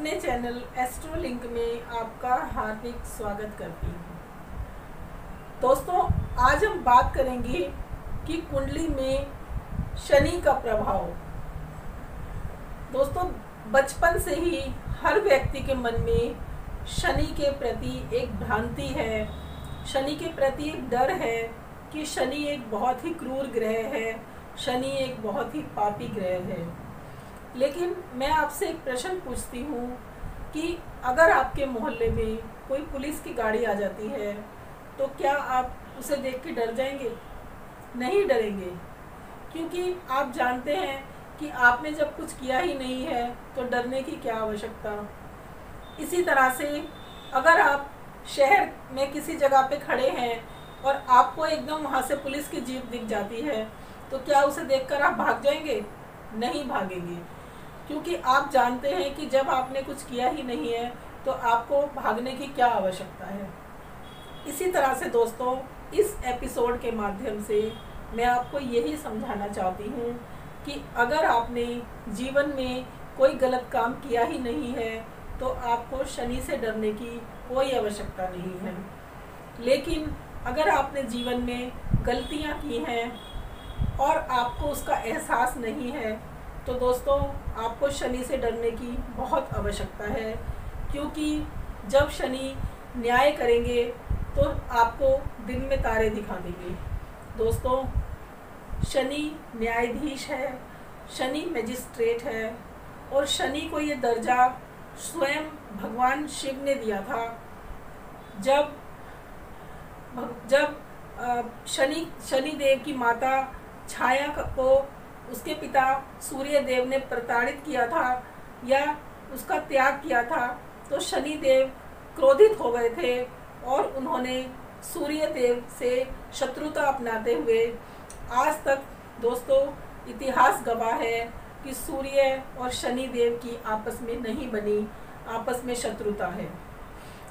अपने चैनल एस्ट्रोलिंक में आपका हार्दिक स्वागत करती हूँ। दोस्तों, आज हम बात करेंगे कि कुंडली में शनि का प्रभाव। दोस्तों, बचपन से ही हर व्यक्ति के मन में शनि के प्रति एक भ्रांति है, शनि के प्रति एक डर है कि शनि एक बहुत ही क्रूर ग्रह है, शनि एक बहुत ही पापी ग्रह है। लेकिन मैं आपसे एक प्रश्न पूछती हूँ कि अगर आपके मोहल्ले में कोई पुलिस की गाड़ी आ जाती है तो क्या आप उसे देख के डर जाएंगे? नहीं डरेंगे, क्योंकि आप जानते हैं कि आपने जब कुछ किया ही नहीं है तो डरने की क्या आवश्यकता। इसी तरह से अगर आप शहर में किसी जगह पे खड़े हैं और आपको एकदम वहाँ से पुलिस की जीप दिख जाती है तो क्या उसे देखकर आप भाग जाएंगे? नहीं भागेंगे, क्योंकि आप जानते हैं कि जब आपने कुछ किया ही नहीं है तो आपको भागने की क्या आवश्यकता है। इसी तरह से दोस्तों, इस एपिसोड के माध्यम से मैं आपको यही समझाना चाहती हूँ कि अगर आपने जीवन में कोई गलत काम किया ही नहीं है तो आपको शनि से डरने की कोई आवश्यकता नहीं है। लेकिन अगर आपने जीवन में गलतियाँ की हैं और आपको उसका एहसास नहीं है तो दोस्तों, आपको शनि से डरने की बहुत आवश्यकता है, क्योंकि जब शनि न्याय करेंगे तो आपको दिन में तारे दिखा देंगे। दोस्तों, शनि न्यायाधीश है, शनि मैजिस्ट्रेट है और शनि को ये दर्जा स्वयं भगवान शिव ने दिया था। जब शनि देव की माता छाया को उसके पिता सूर्य देव ने प्रताड़ित किया था या उसका त्याग किया था तो शनि देव क्रोधित हो गए थे और उन्होंने सूर्य देव से शत्रुता अपनाते हुए आज तक दोस्तों इतिहास गवाह है कि सूर्य और शनि देव की आपस में नहीं बनी, आपस में शत्रुता है।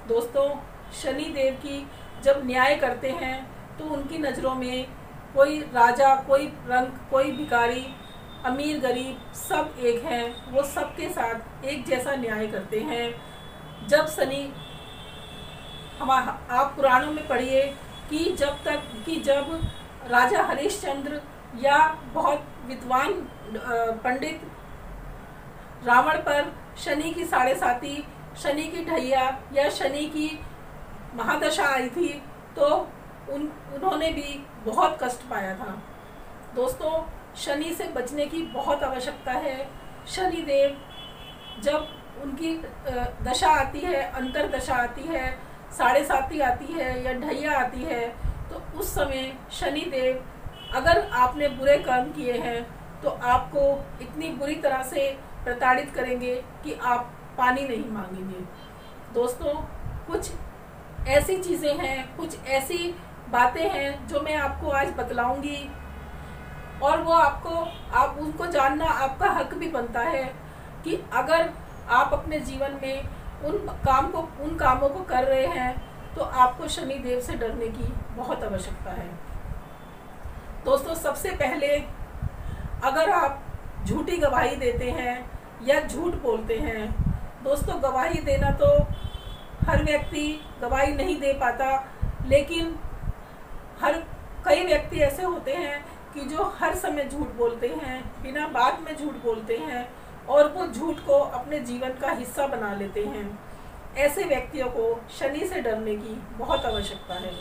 दोस्तों, शनि देव की जब न्याय करते हैं तो उनकी नज़रों में कोई राजा, कोई रंक, कोई भिखारी, अमीर गरीब सब एक हैं। वो सबके साथ एक जैसा न्याय करते हैं। जब शनि आप पुराणों में पढ़िए कि जब राजा हरिश्चंद्र या बहुत विद्वान पंडित रावण पर शनि की साढ़े साती, शनि की ढैया या शनि की महादशा आई थी तो उन्होंने भी बहुत कष्ट पाया था। दोस्तों, शनि से बचने की बहुत आवश्यकता है। शनि देव जब उनकी दशा आती है, अंतर दशा आती है, साढ़े साती आती है या ढैया आती है तो उस समय शनि देव अगर आपने बुरे कर्म किए हैं तो आपको इतनी बुरी तरह से प्रताड़ित करेंगे कि आप पानी नहीं मांगेंगे। दोस्तों, कुछ ऐसी चीज़ें हैं, कुछ ऐसी बातें हैं जो मैं आपको आज बतलाऊंगी और वो आप उनको जानना आपका हक भी बनता है कि अगर आप अपने जीवन में उन कामों को कर रहे हैं तो आपको शनि देव से डरने की बहुत आवश्यकता है। दोस्तों, सबसे पहले अगर आप झूठी गवाही देते हैं या झूठ बोलते हैं, दोस्तों गवाही देना तो हर व्यक्ति गवाही नहीं दे पाता, लेकिन कई व्यक्ति ऐसे होते हैं कि जो हर समय झूठ बोलते हैं, बिना बात में झूठ बोलते हैं और वो झूठ को अपने जीवन का हिस्सा बना लेते हैं। ऐसे व्यक्तियों को शनि से डरने की बहुत आवश्यकता है।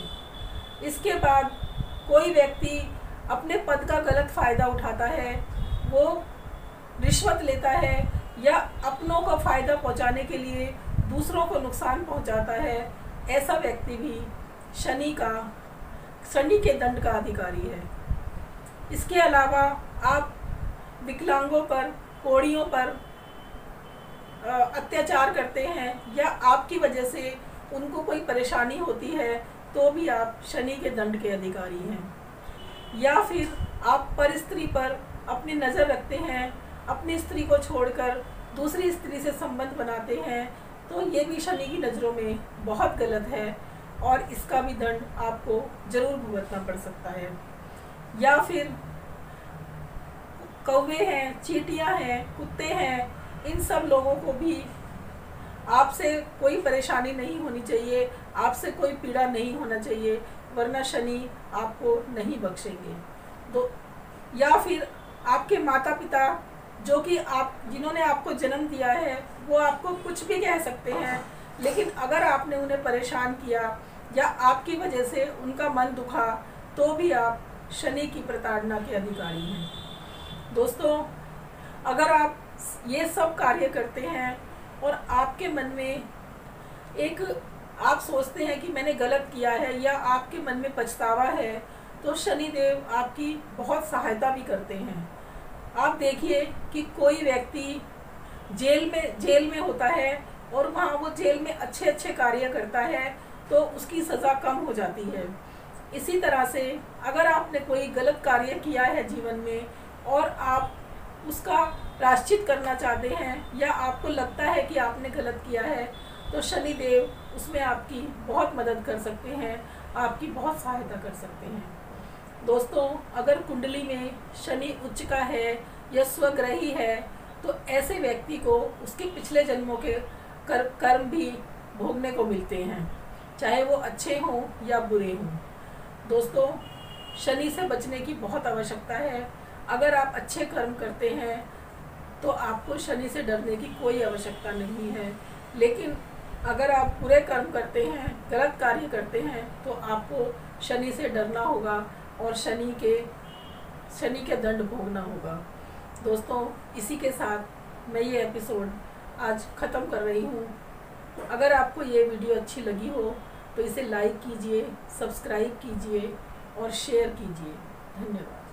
इसके बाद कोई व्यक्ति अपने पद का गलत फ़ायदा उठाता है, वो रिश्वत लेता है या अपनों को फ़ायदा पहुंचाने के लिए दूसरों को नुकसान पहुंचाता है, ऐसा व्यक्ति भी शनि के दंड का अधिकारी है। इसके अलावा आप विकलांगों पर, कोढ़ियों पर अत्याचार करते हैं या आपकी वजह से उनको कोई परेशानी होती है तो भी आप शनि के दंड के अधिकारी हैं। या फिर आप पर स्त्री पर अपनी नज़र रखते हैं, अपनी स्त्री को छोड़कर दूसरी स्त्री से संबंध बनाते हैं तो ये भी शनि की नज़रों में बहुत गलत है और इसका भी दंड आपको ज़रूर भुगतना पड़ सकता है। या फिर कौवे हैं, चींटियां हैं, कुत्ते हैं, इन सब लोगों को भी आपसे कोई परेशानी नहीं होनी चाहिए, आपसे कोई पीड़ा नहीं होना चाहिए, वरना शनि आपको नहीं बख्शेंगे। तो या फिर आपके माता पिता जो कि जिन्होंने आपको जन्म दिया है वो आपको कुछ भी कह सकते हैं, लेकिन अगर आपने उन्हें परेशान किया या आपकी वजह से उनका मन दुखा तो भी आप शनि की प्रताड़ना के अधिकारी हैं। दोस्तों, अगर आप ये सब कार्य करते हैं और आपके मन में एक आप सोचते हैं कि मैंने गलत किया है या आपके मन में पछतावा है, तो शनि देव आपकी बहुत सहायता भी करते हैं। आप देखिए कि कोई व्यक्ति जेल में होता है और वहाँ वो जेल में अच्छे अच्छे कार्य करता है तो उसकी सज़ा कम हो जाती है। इसी तरह से अगर आपने कोई गलत कार्य किया है जीवन में और आप उसका प्रायश्चित करना चाहते हैं या आपको लगता है कि आपने गलत किया है, तो शनि देव उसमें आपकी बहुत मदद कर सकते हैं, आपकी बहुत सहायता कर सकते हैं। दोस्तों, अगर कुंडली में शनि उच्च का है या स्वग्रही है तो ऐसे व्यक्ति को उसके पिछले जन्मों के कर्म भी भोगने को मिलते हैं, चाहे वो अच्छे हों या बुरे हों। दोस्तों, शनि से बचने की बहुत आवश्यकता है। अगर आप अच्छे कर्म करते हैं तो आपको शनि से डरने की कोई आवश्यकता नहीं है, लेकिन अगर आप बुरे कर्म करते हैं, गलत कार्य करते हैं, तो आपको शनि से डरना होगा और शनि के दंड भोगना होगा। दोस्तों, इसी के साथ मैं ये एपिसोड आज ख़त्म कर रही हूँ। अगर आपको ये वीडियो अच्छी लगी हो तो इसे लाइक कीजिए, सब्सक्राइब कीजिए और शेयर कीजिए। धन्यवाद।